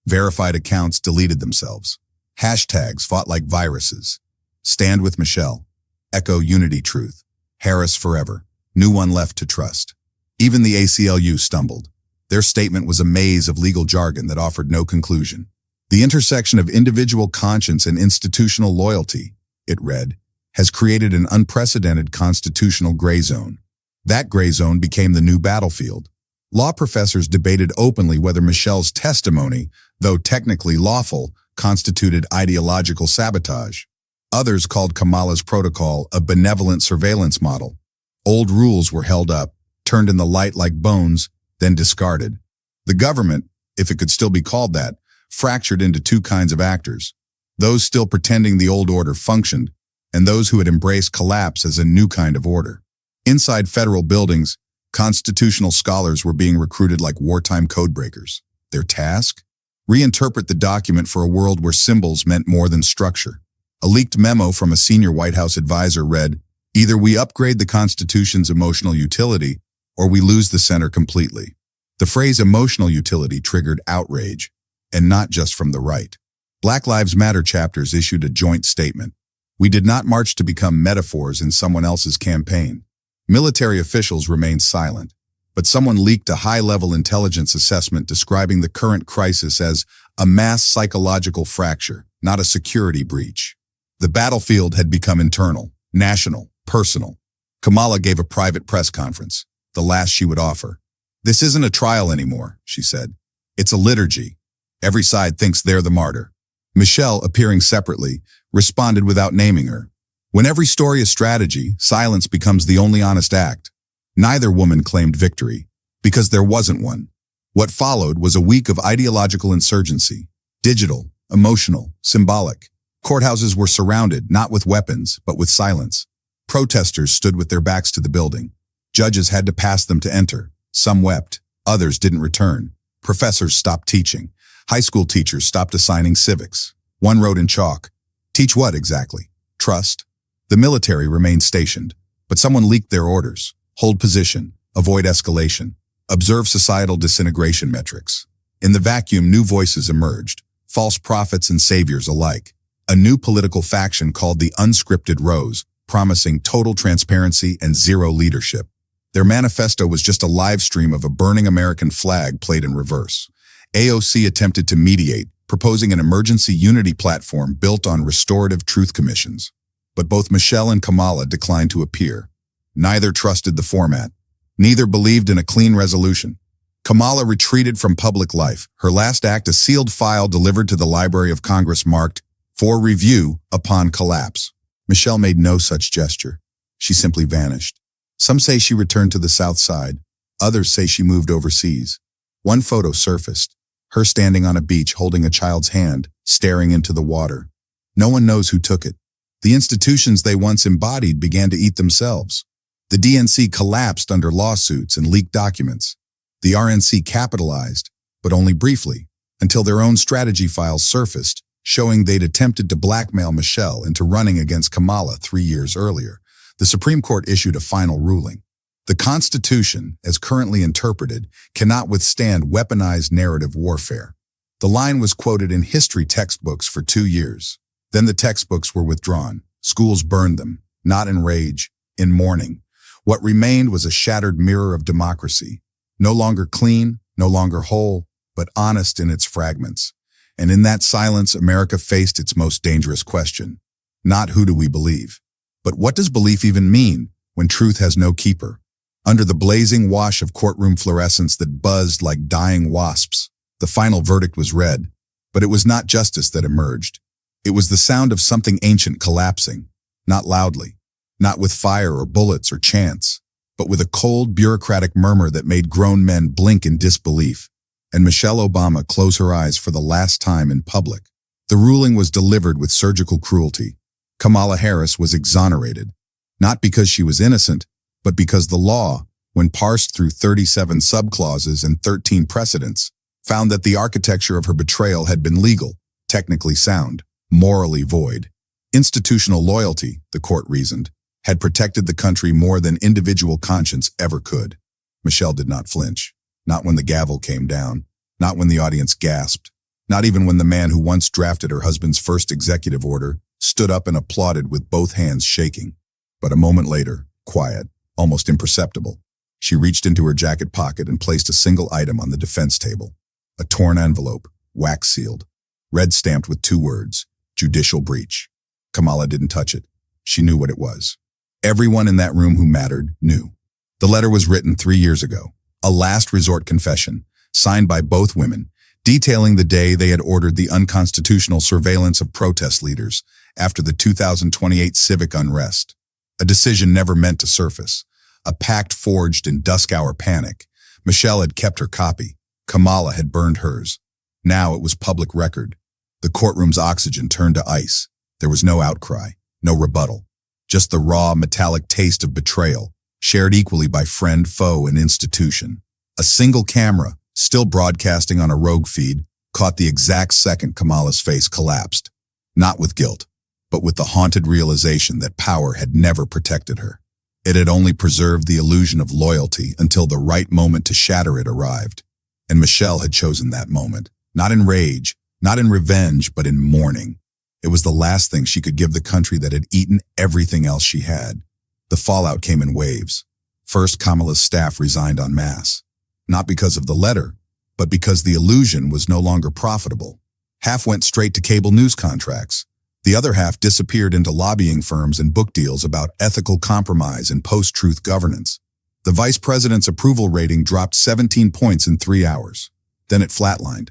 Verified accounts deleted themselves. Hashtags fought like viruses. Stand with Michelle. Echo unity truth. Harris forever. No one left to trust. Even the ACLU stumbled. Their statement was a maze of legal jargon that offered no conclusion. The intersection of individual conscience and institutional loyalty, it read, has created an unprecedented constitutional gray zone. That gray zone became the new battlefield. Law professors debated openly whether Michelle's testimony, though technically lawful, constituted ideological sabotage. Others called Kamala's protocol a benevolent surveillance model. Old rules were held up, turned in the light like bones, then discarded. The government, if it could still be called that, fractured into two kinds of actors. Those still pretending the old order functioned, and those who had embraced collapse as a new kind of order. Inside federal buildings, constitutional scholars were being recruited like wartime codebreakers. Their task? Reinterpret the document for a world where symbols meant more than structure. A leaked memo from a senior White House advisor read, "Either we upgrade the Constitution's emotional utility, or we lose the center completely." The phrase emotional utility triggered outrage, and not just from the right. Black Lives Matter chapters issued a joint statement. We did not march to become metaphors in someone else's campaign. Military officials remained silent, but someone leaked a high-level intelligence assessment describing the current crisis as a mass psychological fracture, not a security breach. The battlefield had become internal, national, personal. Kamala gave a private press conference, the last she would offer. "This isn't a trial anymore," she said. "It's a liturgy. Every side thinks they're the martyr." Michelle, appearing separately, responded without naming her. When every story is strategy, silence becomes the only honest act. Neither woman claimed victory, because there wasn't one. What followed was a week of ideological insurgency, digital, emotional, symbolic. Courthouses were surrounded, not with weapons, but with silence. Protesters stood with their backs to the building. Judges had to pass them to enter. Some wept, others didn't return. Professors stopped teaching. High school teachers stopped assigning civics. One wrote in chalk, "Teach what exactly? Trust?" The military remained stationed, but someone leaked their orders. Hold position, avoid escalation, observe societal disintegration metrics. In the vacuum, new voices emerged, false prophets and saviors alike. A new political faction called the Unscripted rose, promising total transparency and zero leadership. Their manifesto was just a live stream of a burning American flag played in reverse. AOC attempted to mediate, proposing an emergency unity platform built on restorative truth commissions. But both Michelle and Kamala declined to appear. Neither trusted the format. Neither believed in a clean resolution. Kamala retreated from public life, her last act a sealed file delivered to the Library of Congress marked, "For review upon collapse." Michelle made no such gesture. She simply vanished. Some say she returned to the South Side. Others say she moved overseas. One photo surfaced, her standing on a beach holding a child's hand, staring into the water. No one knows who took it. The institutions they once embodied began to eat themselves. The DNC collapsed under lawsuits and leaked documents. The RNC capitalized, but only briefly, until their own strategy files surfaced, showing they'd attempted to blackmail Michelle into running against Kamala 3 years earlier. The Supreme Court issued a final ruling. The Constitution, as currently interpreted, cannot withstand weaponized narrative warfare. The line was quoted in history textbooks for 2 years. Then the textbooks were withdrawn. Schools burned them, not in rage, in mourning. What remained was a shattered mirror of democracy, no longer clean, no longer whole, but honest in its fragments. And in that silence, America faced its most dangerous question. Not who do we believe, but what does belief even mean when truth has no keeper? Under the blazing wash of courtroom fluorescence that buzzed like dying wasps, the final verdict was read, but it was not justice that emerged. It was the sound of something ancient collapsing, not loudly, not with fire or bullets or chants, but with a cold, bureaucratic murmur that made grown men blink in disbelief. and Michelle Obama close her eyes for the last time in public. The ruling was delivered with surgical cruelty. Kamala Harris was exonerated, not because she was innocent, but because the law, when parsed through 37 subclauses and 13 precedents, found that the architecture of her betrayal had been legal, technically sound, morally void. Institutional loyalty, the court reasoned, had protected the country more than individual conscience ever could. Michelle did not flinch, not when the gavel came down, not when the audience gasped, not even when the man who once drafted her husband's first executive order stood up and applauded with both hands shaking. But a moment later, quiet, almost imperceptible, she reached into her jacket pocket and placed a single item on the defense table. A torn envelope, wax-sealed, red-stamped with 2 words, judicial breach. Kamala didn't touch it. She knew what it was. Everyone in that room who mattered knew. The letter was written 3 years ago, a last resort confession, signed by both women, detailing the day they had ordered the unconstitutional surveillance of protest leaders after the 2028 civic unrest. A decision never meant to surface. A pact forged in dusk-hour panic. Michelle had kept her copy. Kamala had burned hers. Now it was public record. The courtroom's oxygen turned to ice. There was no outcry, no rebuttal. Just the raw, metallic taste of betrayal, shared equally by friend, foe, and institution. A single camera, still broadcasting on a rogue feed, caught the exact second Kamala's face collapsed. Not with guilt, but with the haunted realization that power had never protected her. It had only preserved the illusion of loyalty until the right moment to shatter it arrived. And Michelle had chosen that moment, not in rage, not in revenge, but in mourning. It was the last thing she could give the country that had eaten everything else she had. The fallout came in waves. First, Kamala's staff resigned en masse. Not because of the letter, but because the illusion was no longer profitable. Half went straight to cable news contracts. The other half disappeared into lobbying firms and book deals about ethical compromise and post-truth governance. The vice president's approval rating dropped 17 points in 3 hours. Then it flatlined.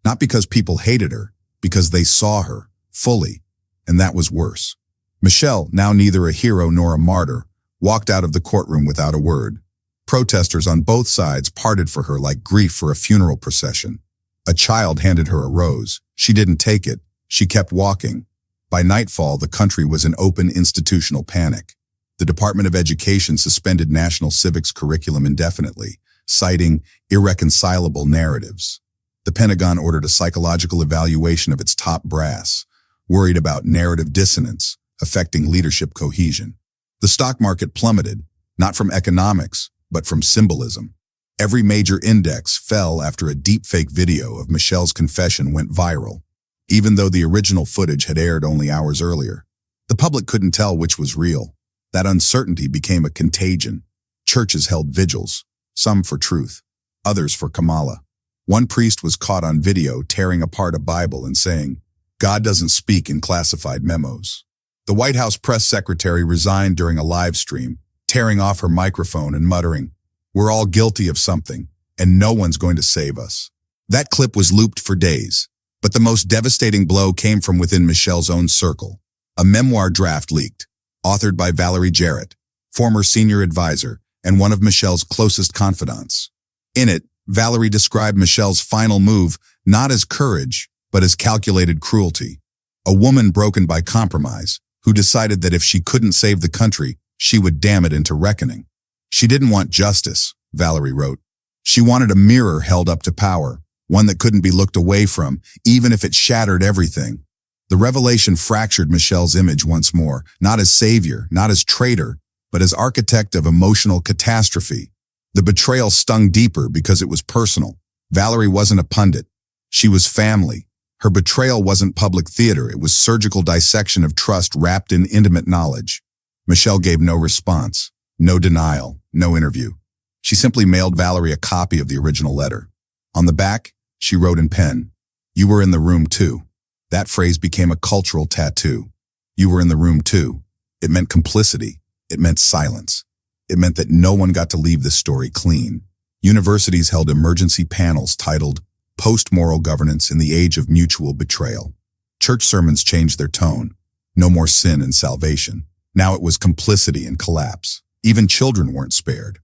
Not because people hated her, because they saw her, fully. And that was worse. Michelle, now neither a hero nor a martyr, walked out of the courtroom without a word. Protesters on both sides parted for her like grief for a funeral procession. A child handed her a rose. She didn't take it. She kept walking. By nightfall, the country was in open institutional panic. The Department of Education suspended national civics curriculum indefinitely, citing irreconcilable narratives. The Pentagon ordered a psychological evaluation of its top brass, worried about narrative dissonance affecting leadership cohesion. The stock market plummeted, not from economics, but from symbolism. Every major index fell after a deepfake video of Michelle's confession went viral. Even though the original footage had aired only hours earlier, the public couldn't tell which was real. That uncertainty became a contagion. Churches held vigils, some for truth, others for Kamala. One priest was caught on video tearing apart a Bible and saying, "God doesn't speak in classified memos." The White House press secretary resigned during a live stream, tearing off her microphone and muttering, "We're all guilty of something, and no one's going to save us." That clip was looped for days, but the most devastating blow came from within Michelle's own circle. A memoir draft leaked, authored by Valerie Jarrett, former senior advisor and one of Michelle's closest confidants. In it, Valerie described Michelle's final move not as courage, but as calculated cruelty. A woman broken by compromise, who decided that if she couldn't save the country, she would damn it into reckoning. She didn't want justice, Valerie wrote. She wanted a mirror held up to power, one that couldn't be looked away from, even if it shattered everything. The revelation fractured Michelle's image once more, not as savior, not as traitor, but as architect of emotional catastrophe. The betrayal stung deeper because it was personal. Valerie wasn't a pundit. She was family. Her betrayal wasn't public theater. It was surgical dissection of trust wrapped in intimate knowledge. Michelle gave no response, no denial, no interview. She simply mailed Valerie a copy of the original letter. On the back, she wrote in pen, "You were in the room too." That phrase became a cultural tattoo. You were in the room too. It meant complicity. It meant silence. It meant that no one got to leave this story clean. Universities held emergency panels titled Post-Moral Governance in the Age of Mutual Betrayal. Church sermons changed their tone. No more sin and salvation. Now it was complicity and collapse. Even children weren't spared.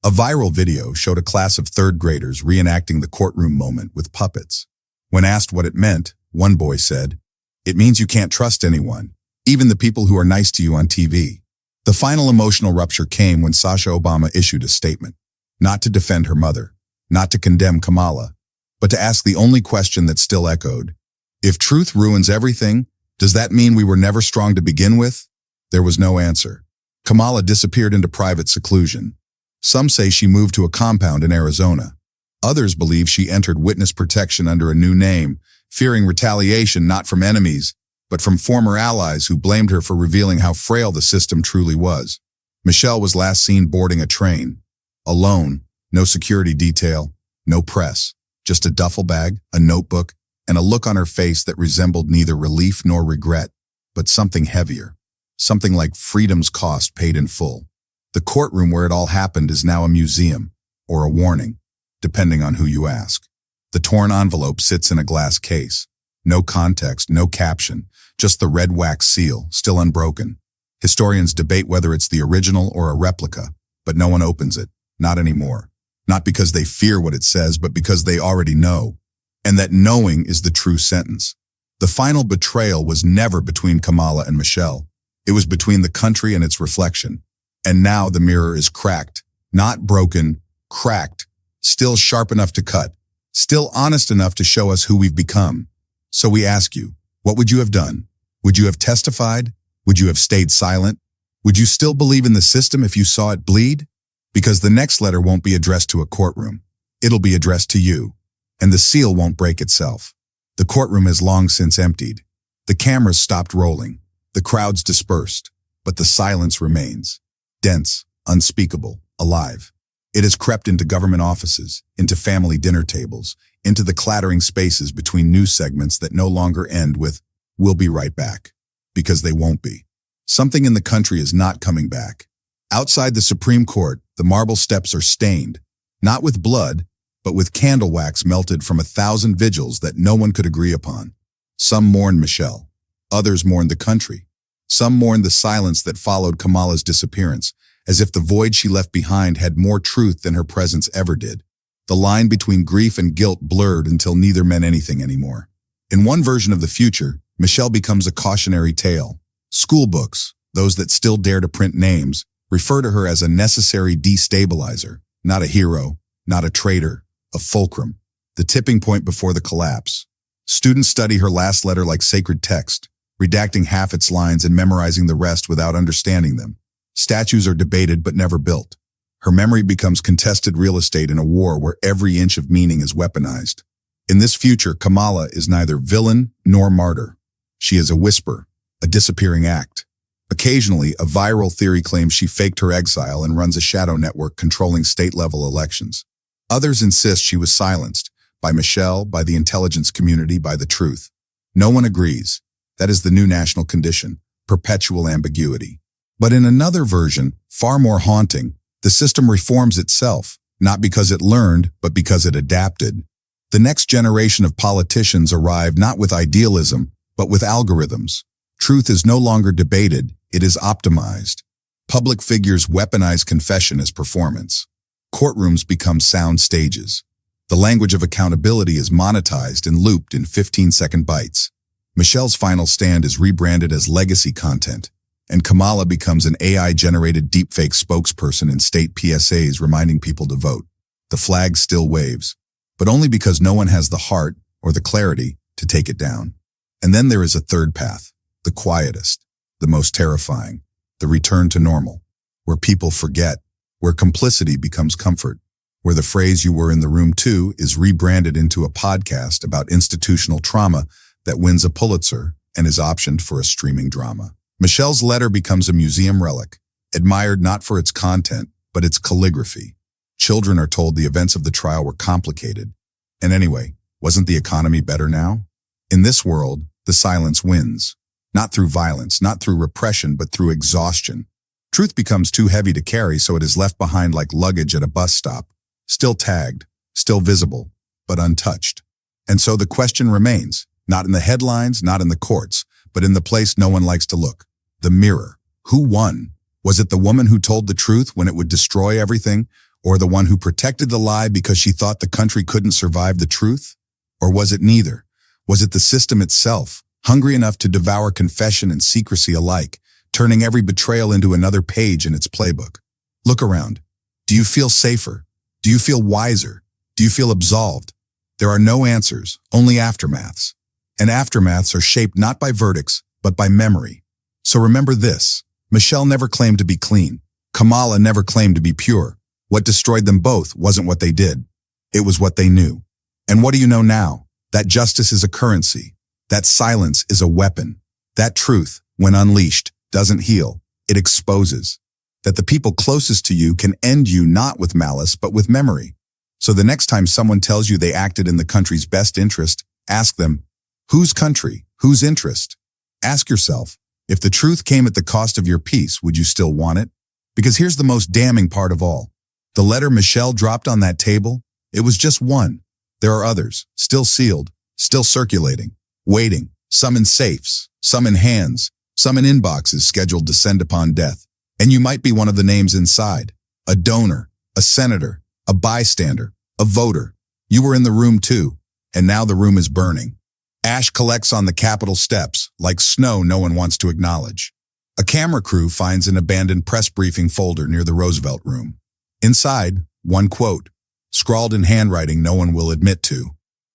A viral video showed a class of third graders reenacting the courtroom moment with puppets. When asked what it meant, one boy said, "It means you can't trust anyone, even the people who are nice to you on TV." The final emotional rupture came when Sasha Obama issued a statement, not to defend her mother, not to condemn Kamala, but to ask the only question that still echoed. If truth ruins everything, does that mean we were never strong to begin with? There was no answer. Kamala disappeared into private seclusion. Some say she moved to a compound in Arizona. Others believe she entered witness protection under a new name, fearing retaliation not from enemies, but from former allies who blamed her for revealing how frail the system truly was. Michelle was last seen boarding a train. Alone, no security detail, no press, just a duffel bag, a notebook, and a look on her face that resembled neither relief nor regret, but something heavier, something like freedom's cost paid in full. The courtroom where it all happened is now a museum, or a warning, depending on who you ask. The torn envelope sits in a glass case. No context, no caption, just the red wax seal, still unbroken. Historians debate whether it's the original or a replica, but no one opens it, not anymore. Not because they fear what it says, but because they already know. And that knowing is the true sentence. The final betrayal was never between Kamala and Michelle. It was between the country and its reflection. And now the mirror is cracked, not broken, cracked, still sharp enough to cut, still honest enough to show us who we've become. So we ask you, what would you have done? Would you have testified? Would you have stayed silent? Would you still believe in the system if you saw it bleed? Because the next letter won't be addressed to a courtroom. It'll be addressed to you. And the seal won't break itself. The courtroom has long since emptied. The cameras stopped rolling. The crowds dispersed. But the silence remains. Dense, unspeakable, alive. It has crept into government offices, into family dinner tables, into the clattering spaces between news segments that no longer end with, "We'll be right back." Because they won't be. Something in the country is not coming back. Outside the Supreme Court, the marble steps are stained, not with blood, but with candle wax melted from 1,000 vigils that no one could agree upon. Some mourn Michelle. Others mourn the country. Some mourn the silence that followed Kamala's disappearance, as if the void she left behind had more truth than her presence ever did. The line between grief and guilt blurred until neither meant anything anymore. In one version of the future, Michelle becomes a cautionary tale. School books, those that still dare to print names, refer to her as a necessary destabilizer, not a hero, not a traitor, a fulcrum, the tipping point before the collapse. Students study her last letter like sacred text, redacting half its lines and memorizing the rest without understanding them. Statues are debated but never built. Her memory becomes contested real estate in a war where every inch of meaning is weaponized. In this future, Kamala is neither villain nor martyr. She is a whisper, a disappearing act. Occasionally, a viral theory claims she faked her exile and runs a shadow network controlling state-level elections. Others insist she was silenced, by Michelle, by the intelligence community, by the truth. No one agrees. That is the new national condition, perpetual ambiguity. But in another version, far more haunting, the system reforms itself, not because it learned, but because it adapted. The next generation of politicians arrive not with idealism, but with algorithms. Truth is no longer debated, it is optimized. Public figures weaponize confession as performance. Courtrooms become sound stages. The language of accountability is monetized and looped in 15-second bites. Michelle's final stand is rebranded as legacy content, and Kamala becomes an AI-generated deepfake spokesperson in state PSAs reminding people to vote. The flag still waves, but only because no one has the heart or the clarity to take it down. And then there is a third path, the quietest, the most terrifying, the return to normal, where people forget, where complicity becomes comfort, where the phrase "you were in the room too" is rebranded into a podcast about institutional trauma that wins a Pulitzer and is optioned for a streaming drama. Michelle's letter becomes a museum relic, admired not for its content, but its calligraphy. Children are told the events of the trial were complicated. And anyway, wasn't the economy better now? In this world, the silence wins. Not through violence, not through repression, but through exhaustion. Truth becomes too heavy to carry, so it is left behind like luggage at a bus stop, still tagged, still visible, but untouched. And so the question remains, not in the headlines, not in the courts, but in the place no one likes to look, the mirror. Who won? Was it the woman who told the truth when it would destroy everything, Or the one who protected the lie because she thought the country couldn't survive the truth? Or was it neither? Was it the system itself, hungry enough to devour confession and secrecy alike, turning every betrayal into another page in its playbook? Look around. Do you feel safer? Do you feel wiser? Do you feel absolved? There are no answers, only aftermaths. And aftermaths are shaped not by verdicts, but by memory. So remember this: Michelle never claimed to be clean. Kamala never claimed to be pure. What destroyed them both wasn't what they did. It was what they knew. And what do you know now? That justice is a currency. That silence is a weapon. That truth, when unleashed, doesn't heal. It exposes. That the people closest to you can end you not with malice, but with memory. So the next time someone tells you they acted in the country's best interest, ask them, whose country? Whose interest? Ask yourself, if the truth came at the cost of your peace, would you still want it? Because here's the most damning part of all. The letter Michelle dropped on that table, it was just one. There are others, still sealed, still circulating, waiting, some in safes, some in hands, some in inboxes scheduled to send upon death. And you might be one of the names inside. A donor, a senator, a bystander, a voter. You were in the room too, and now the room is burning. Ash collects on the Capitol steps, like snow no one wants to acknowledge. A camera crew finds an abandoned press briefing folder near the Roosevelt Room. Inside, one quote, scrawled in handwriting no one will admit to.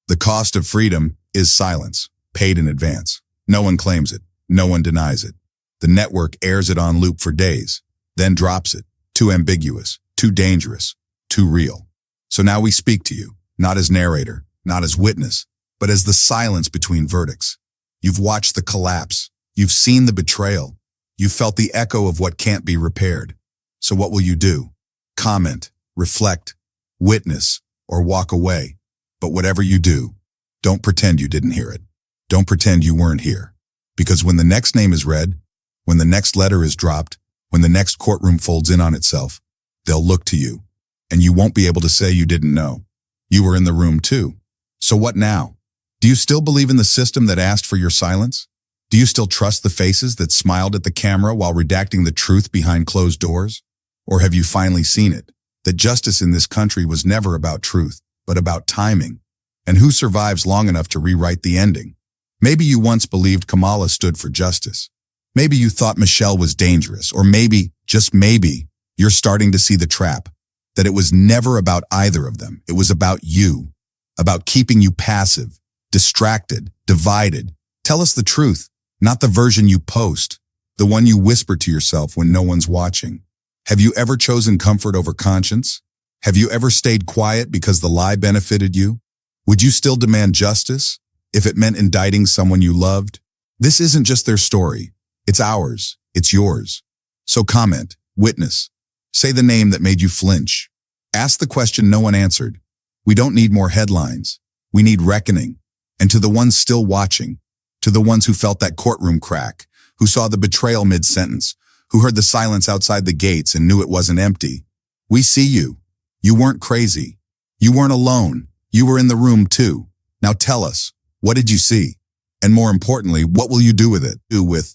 The cost of freedom is silence, paid in advance. No one claims it. No one denies it. The network airs it on loop for days, then drops it. Too ambiguous, too dangerous, too real. So now we speak to you, not as narrator, not as witness, but as the silence between verdicts. You've watched the collapse. You've seen the betrayal. You've felt the echo of what can't be repaired. So what will you do? Comment, reflect, witness, or walk away. But whatever you do, don't pretend you didn't hear it. Don't pretend you weren't here. Because when the next name is read, when the next letter is dropped, when the next courtroom folds in on itself, they'll look to you. And you won't be able to say you didn't know. You were in the room too. So what now? Do you still believe in the system that asked for your silence? Do you still trust the faces that smiled at the camera while redacting the truth behind closed doors? Or have you finally seen it? That justice in this country was never about truth, but about timing. And who survives long enough to rewrite the ending? Maybe you once believed Kamala stood for justice. Maybe you thought Michelle was dangerous. Or maybe, just maybe, you're starting to see the trap. That it was never about either of them. It was about you. About keeping you passive, distracted, divided. Tell us the truth, not the version you post, the one you whisper to yourself when no one's watching. Have you ever chosen comfort over conscience? Have you ever stayed quiet because the lie benefited you? Would you still demand justice if it meant indicting someone you loved? This isn't just their story. It's ours. It's yours. So comment, witness, say the name that made you flinch. Ask the question no one answered. We don't need more headlines. We need reckoning. And to the ones still watching, to the ones who felt that courtroom crack, who saw the betrayal mid-sentence, who heard the silence outside the gates and knew it wasn't empty, we see you. You weren't crazy. You weren't alone. You were in the room too. Now tell us, what did you see? And more importantly, what will you do with it? Do with